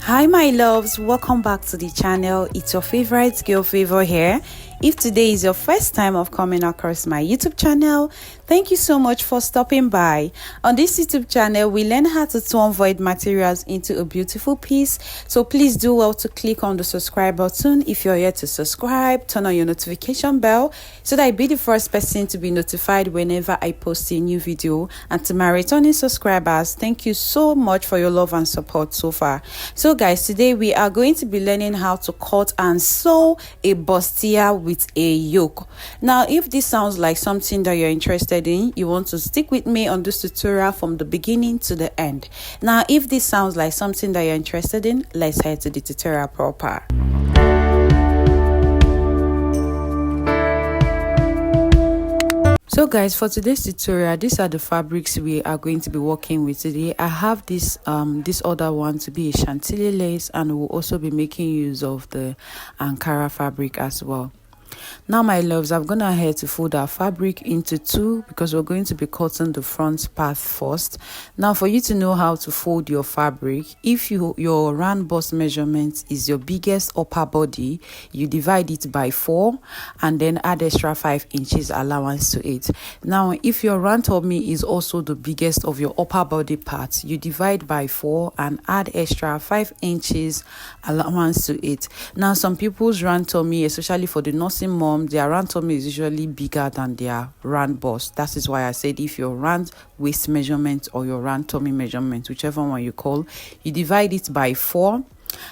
Hi my loves, welcome back to the channel. It's your favorite girl Favor here. If today is your first time of coming across my YouTube channel, thank you so much for stopping by. On this YouTube channel, we learn how to turn void materials into a beautiful piece. So please do well to click on the subscribe button if you're here to subscribe. Turn on your notification bell so that you'll be the first person to be notified whenever I post a new video. And to my returning subscribers, thank you so much for your love and support so far. So guys, today we are going to be learning how to cut and sew a bustier with a yoke. Now, if this sounds like something that you're interested in, you want to stick with me on this tutorial from the beginning to the end. Now, if this sounds like something that you're interested in, let's head to the tutorial proper. So guys, for today's tutorial, these are the fabrics we are going to be working with today. I have this other one to be a chantilly lace, and we'll also be making use of the Ankara fabric as well. Now my loves, I've gone ahead to fold our fabric into two because we're going to be cutting the front part first. Now for you to know how to fold your fabric, if your round bust measurement is your biggest upper body, you divide it by 4 and then add extra 5 inches allowance to it. Now if your round tummy is also the biggest of your upper body part, you divide by 4 and add extra 5 inches allowance to it. Now some people's round tummy, especially for the nursing mom, their round tummy is usually bigger than their round bust. That is why I said if your round waist measurement or your round tummy measurement, whichever one you call, you divide it by 4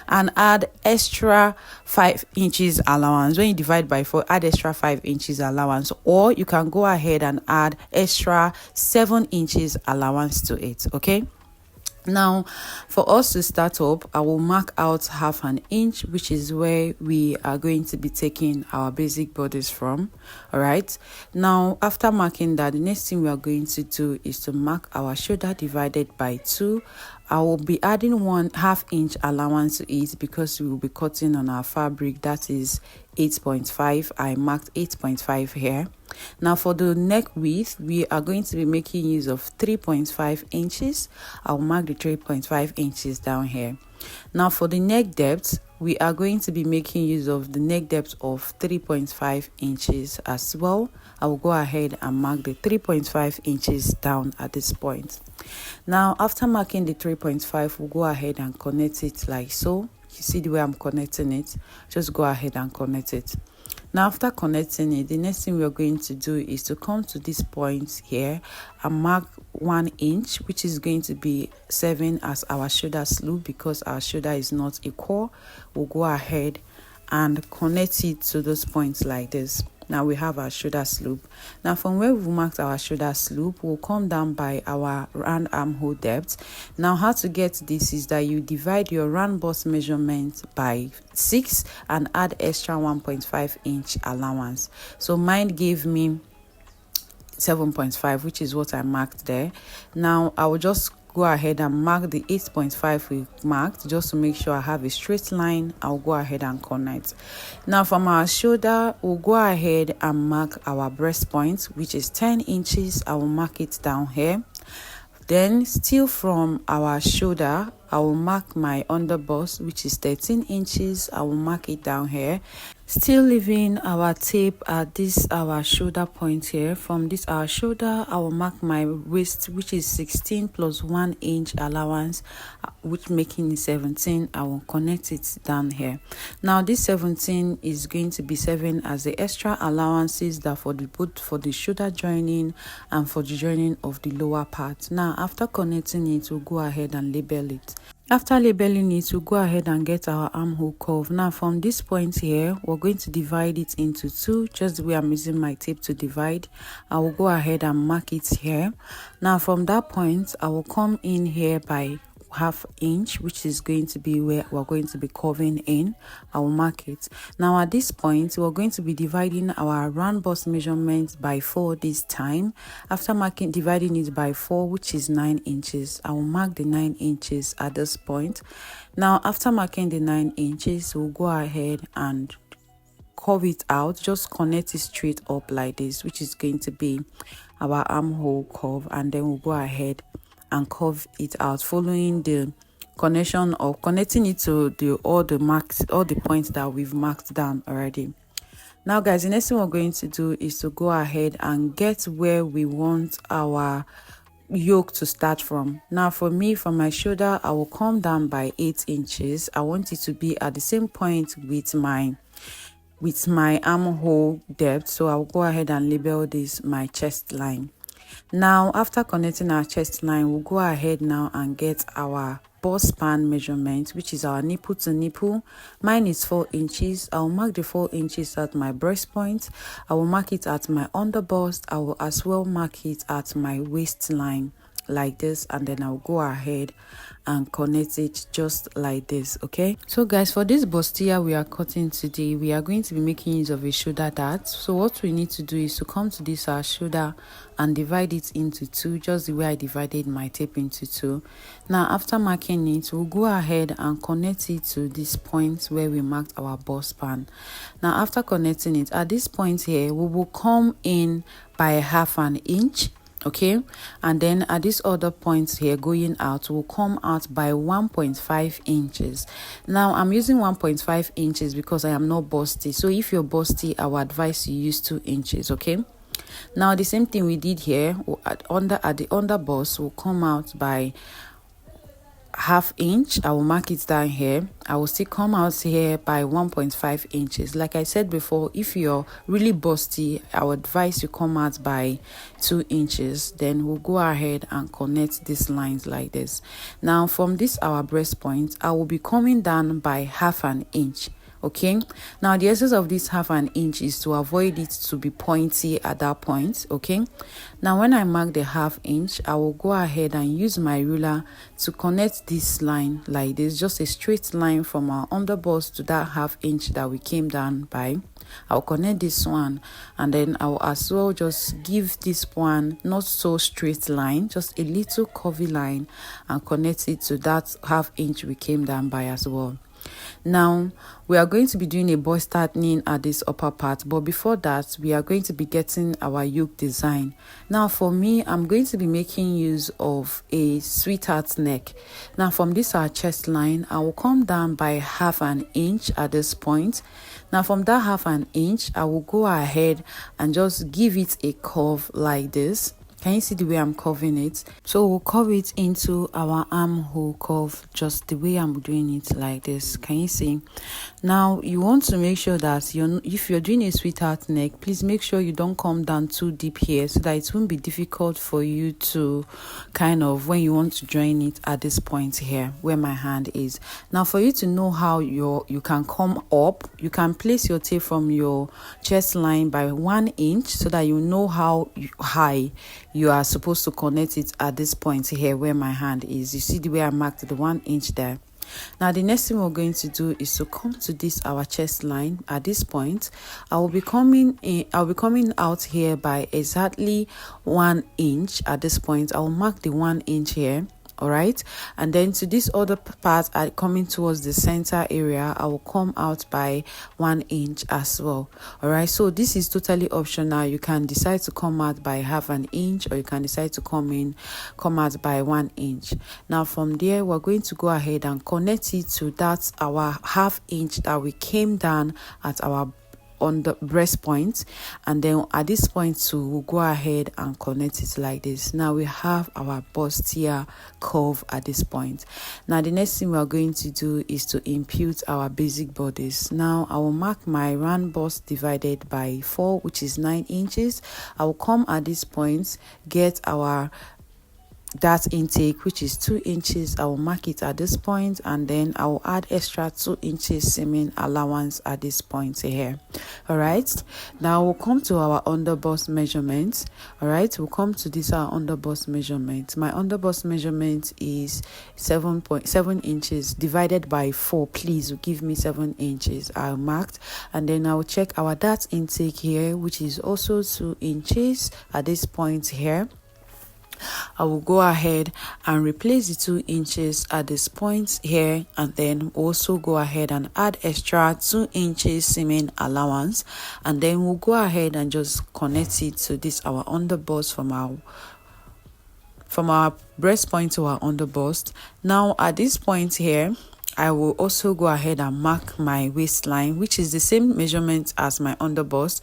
and add extra 5 inches allowance. When you divide by 4, add extra 5 inches allowance, or you can go ahead and add extra 7 inches allowance to it. Okay. Now for us to start up, I will mark out 1/2 inch, which is where we are going to be taking our basic bodice from. All right, now after marking that, the next thing we are going to do is to mark our shoulder divided by 2. I will be adding 1/2 inch allowance to it because we will be cutting on our fabric that is 8.5. I marked 8.5 here. Now for the neck width, we are going to be making use of 3.5 inches. I'll mark the 3.5 inches down here. Now for the neck depth, we are going to be making use of the neck depth of 3.5 inches as well. I will go ahead and mark the 3.5 inches down at this point. Now after marking the 3.5, we'll go ahead and connect it like so. You see the way I'm connecting it? Just go ahead and connect it. Now after connecting it, the next thing we're going to do is to come to this point here and mark 1 inch, which is going to be 7 as our shoulder slope because our shoulder is not equal. We'll go ahead and connect it to those points like this. Now we have our shoulder slope. Now from where we've marked our shoulder slope, we'll come down by our round armhole depth. Now how to get this is that you divide your round bust measurement by 6 and add extra 1.5 inch allowance. So mine gave me 7.5, which is what I marked there. Now I will just go ahead and mark the 8.5 we marked just to make sure I have a straight line. I'll go ahead and connect. Now from our shoulder, we'll go ahead and mark our breast point, which is 10 inches. I will mark it down here. Then still from our shoulder, I will mark my under bust, which is 13 inches. I will mark it down here. Still leaving our tape at this our shoulder point here. From this our shoulder, I will mark my waist, which is 16 plus 1 inch allowance, which making it 17. I will connect it down here. Now this 17 is going to be 7 as the extra allowances that for the shoulder joining and for the joining of the lower part. Now after connecting it, we'll go ahead and label it. After labeling it, we'll go ahead and get our armhole curve. Now from this point here, we're going to divide it into 2, just the way I'm using my tape to divide. I will go ahead and mark it here. Now from that point, I will come in here by 1/2 inch, which is going to be where we're going to be curving in. I will mark it. Now at this point, we're going to be dividing our round bust measurement by 4 this time. After dividing it by 4, which is 9 inches, I will mark the 9 inches at this point. Now after marking the 9 inches, we'll go ahead and curve it out. Just connect it straight up like this, which is going to be our armhole curve, and then we'll go ahead and curve it out following the connection or connecting it to all the points that we've marked down already. Now guys, the next thing we're going to do is to go ahead and get where we want our yoke to start from. Now for me, from my shoulder, I will come down by 8 inches. I want it to be at the same point with my armhole depth, so I'll go ahead and label this my chest line. Now after connecting our chest line, we'll go ahead now and get our bust span measurement, which is our nipple to nipple. Mine is 4 inches. I'll mark the 4 inches at my breast point. I will mark it at my under bust. I will as well mark it at my waistline like this, and then I'll go ahead and connect it just like this. Okay, so guys, for this bustier we are cutting today, we are going to be making use of a shoulder dart. So what we need to do is to come to this our shoulder and divide it into 2, just the way I divided my tape into 2. Now after marking it, we'll go ahead and connect it to this point where we marked our bust span. Now after connecting it at this point here, we will come in by 1/2 inch. Okay, and then at this other point here going out, will come out by 1.5 inches. Now I'm using 1.5 inches because I am not busty. So if you're busty, I would advise you use 2 inches. Okay, now the same thing we did here at the under bust will come out by 1/2 inch. I will mark it down here. I will still come out here by 1.5 inches. Like I said before, if you're really busty, I would advise you come out by 2 inches. Then we'll go ahead and connect these lines like this. Now from this our breast point, I will be coming down by 1/2 inch. Okay, now the essence of this 1/2 inch is to avoid it to be pointy at that point. Okay, now when I mark the 1/2 inch, I will go ahead and use my ruler to connect this line like this, just a straight line from our underbust to that 1/2 inch that we came down by. I'll connect this one, and then I'll as well just give this one not so straight line, just a little curvy line, and connect it to that 1/2 inch we came down by as well. Now we are going to be doing a bust tightening at this upper part, but before that we are going to be getting our yoke design. Now for me, I'm going to be making use of a sweetheart neck. Now from this our chest line, I will come down by 1/2 inch at this point. Now from that 1/2 inch, I will go ahead and just give it a curve like this. Can you see the way I'm curving it? So we'll curve it into our armhole curve, just the way I'm doing it like this. Can you see? Now you want to make sure that if you're doing a sweetheart neck, please make sure you don't come down too deep here, so that it won't be difficult for you to kind of, when you want to join it at this point here where my hand is. Now for you to know how you can come up, you can place your tape from your chest line by 1 inch, so that you know how high you are supposed to connect it at this point here where my hand is. You see the way I marked the 1 inch there. Now the next thing we're going to do is to come to this our chest line. At this point, I'll be coming out here by exactly 1 inch. At this point, I'll mark the 1 inch here. All right, and then to this other part, coming towards the center area, I will come out by 1 inch as well. All right, so this is totally optional. You can decide to come out by 1/2 inch, or you can decide to come out by 1 inch. Now from there, we're going to go ahead and connect it to that our 1/2 inch that we came down at our on the breast point, and then at this point too, we'll go ahead and connect it like this. Now we have our bustier curve at this point. Now the next thing we are going to do is to impute our basic bodice. Now I will mark my round bust divided by 4, which is 9 inches. I will come at this point, get our that intake, which is 2 inches. I will mark it at this point, and then I will add extra 2 inches seaming allowance at this point here. All right, now we'll come to our underbust measurement. All right, we'll come to this our underbust measurement. My underbust measurement is 7.7 inches divided by 4. Please give me 7 inches. I marked, and then I will check our that intake here, which is also 2 inches at this point here. I will go ahead and replace the 2 inches at this point here, and then also go ahead and add extra 2 inches seaming allowance, and then we'll go ahead and just connect it to this our underbust from our from our breast point to our underbust. Now at this point here, I will also go ahead and mark my waistline, which is the same measurement as my underbust,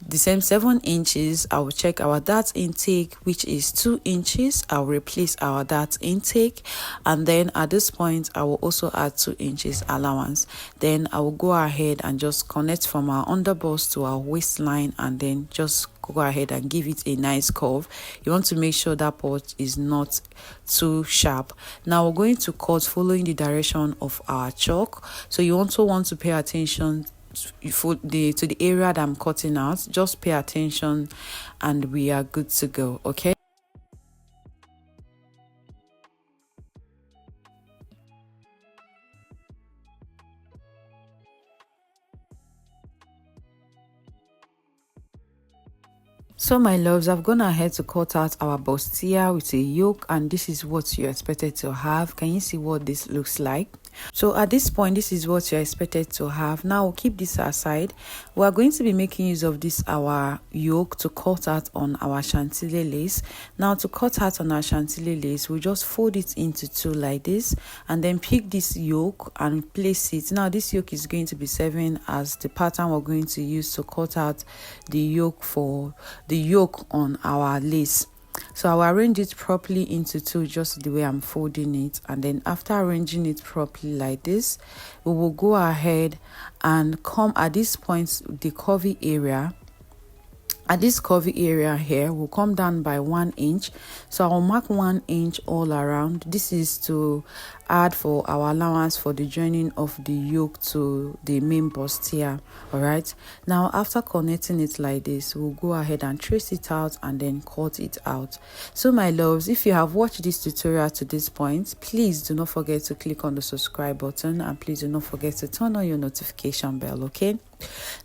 the same 7 inches. I will check our dart intake, which is 2 inches. I'll replace our dart intake, and then at this point I will also add 2 inches allowance. Then I will go ahead and just connect from our underbust to our waistline, and then just go ahead and give it a nice curve. You want to make sure that part is not too sharp. Now we're going to cut following the direction of our chalk, so you also want to pay attention to the area that I'm cutting out. Just pay attention and we are good to go. Okay. So my loves, I've gone ahead to cut out our bustier with a yoke, and this is what you're expected to have. Can you see what this looks like? So at this point, this is what you're expected to have. Now we'll keep this aside. We are going to be making use of this our yoke to cut out on our chantilly lace. Now to cut out on our chantilly lace, we just fold it into 2 like this, and then pick this yoke and place it. Now this yoke is going to be serving as the pattern we're going to use to cut out the yoke on our lace. So I'll arrange it properly into 2, just the way I'm folding it, and then after arranging it properly like this, we will go ahead and come at this point, the curvy area. At this curvy area here, we'll come down by 1 inch. So I'll mark 1 inch all around. This is to add for our allowance for the joining of the yoke to the main bustier. All right. Now after connecting it like this, we'll go ahead and trace it out and then cut it out. So my loves, if you have watched this tutorial to this point, please do not forget to click on the subscribe button, and please do not forget to turn on your notification bell. Okay.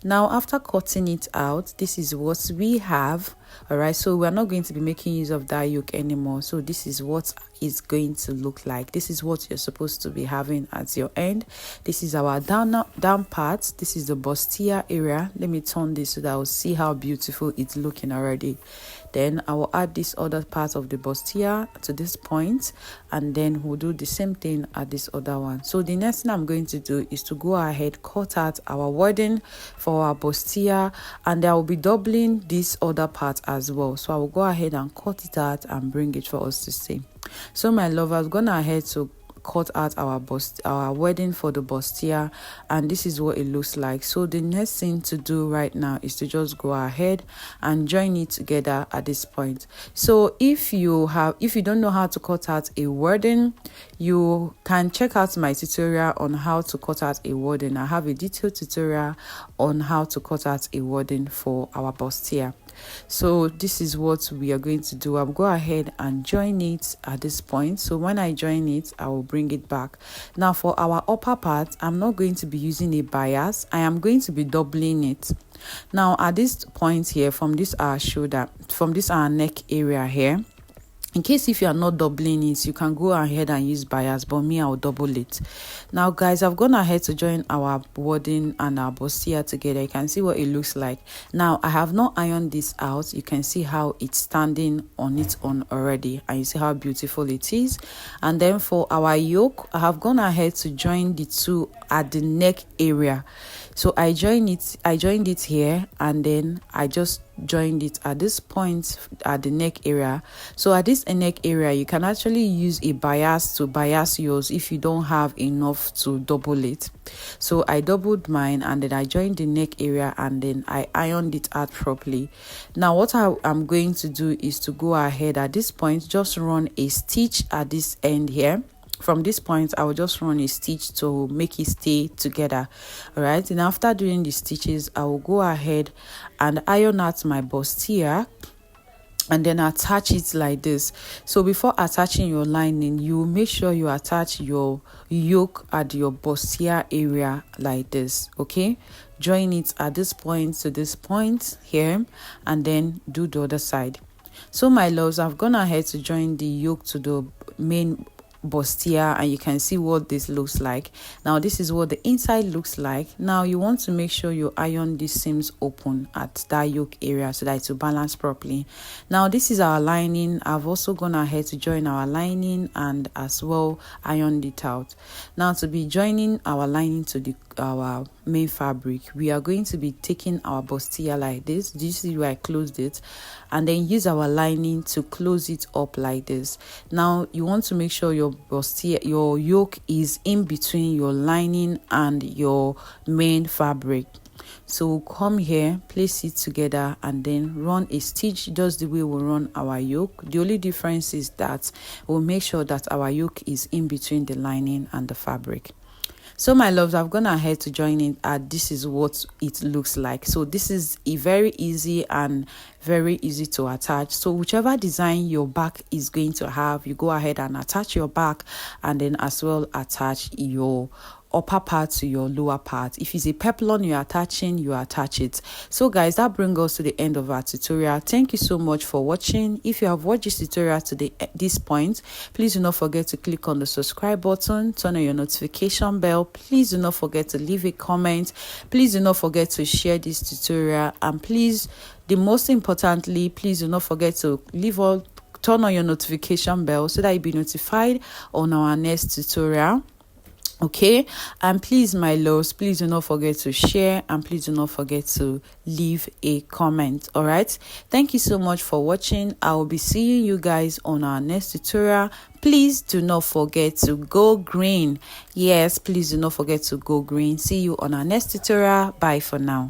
Now after cutting it out, this is what we have. All right, so we're not going to be making use of that yoke anymore. So this is what it's going to look like. This is what you're supposed to be having at your end. This is our down part. This is the bustier area. Let me turn this so that I'll see how beautiful it's looking already. Then I will add this other part of the bustier to this point, and then we'll do the same thing at this other one. So the next thing I'm going to do is to go ahead, cut out our wording for our bustier, and I will be doubling this other part as well. So I will go ahead and cut it out and bring it for us to see. So my love, I've gone ahead to cut out our wedding for the bustier, and this is what it looks like. So the next thing to do right now is to just go ahead and join it together at this point. So if you don't know how to cut out a wedding, you can check out my tutorial on how to cut out a wedding. I have a detailed tutorial on how to cut out a wedding for our bustier. So this is what we are going to do. I'll go ahead and join it at this point. So when I join it, I will bring it back. Now for our upper part, I'm not going to be using a bias. I am going to be doubling it. Now at this point here, from this our shoulder, from this our neck area here, in case if you are not doubling it, you can go ahead and use bias, but me, I'll double it. Now guys, I've gone ahead to join our wording and our bustier together. You can see what it looks like. Now I have not ironed this out. You can see how it's standing on its own already, and you see how beautiful it is. And then for our yoke, I have gone ahead to join the 2 at the neck area. So I joined it here, and then I just joined it at this point at the neck area. So at this neck area, you can actually use a bias to bias yours if you don't have enough to double it. So I doubled mine, and then I joined the neck area, and then I ironed it out properly. Now what I'm going to do is to go ahead at this point, just run a stitch at this end here. From this point, I will just run a stitch to make it stay together. All right, and after doing the stitches, I will go ahead and iron out my bustier and then attach it like this. So before attaching your lining, you make sure you attach your yoke at your bustier area like this. Okay, join it at this point to this point here, and then do the other side. So my loves, I've gone ahead to join the yoke to the main bustier, and you can see what this looks like. Now this is what the inside looks like. Now you want to make sure you iron these seams open at that yoke area so that it will balance properly. Now this is our lining. I've also gone ahead to join our lining and as well ironed it out. Now to be joining our lining to our main fabric, we are going to be taking our bustier like this. Do you see where I closed it? And then use our lining to close it up like this. Now you want to make sure your bustier, your yoke is in between your lining and your main fabric. So come here, place it together, and then run a stitch just the way we run our yoke. The only difference is that we'll make sure that our yoke is in between the lining and the fabric. So my loves, I've gone ahead to join it, and this is what it looks like. So this is a very easy and very easy to attach. So whichever design your back is going to have, you go ahead and attach your back, and then as well attach your upper part to your lower part. If it's a peplon you're attaching, you attach it. So guys, that brings us to the end of our tutorial. Thank you so much for watching. If you have watched this tutorial to this point, please do not forget to click on the subscribe button, turn on your notification bell. Please do not forget to leave a comment. Please do not forget to share this tutorial, and please, the most importantly, please do not forget to turn on your notification bell so that you'll be notified on our next tutorial. Okay, and please, my loves, please do not forget to share, and please do not forget to leave a comment. All right, thank you so much for watching. I will be seeing you guys on our next tutorial. Please do not forget to go green. Yes, please do not forget to go green. See you on our next tutorial. Bye for now.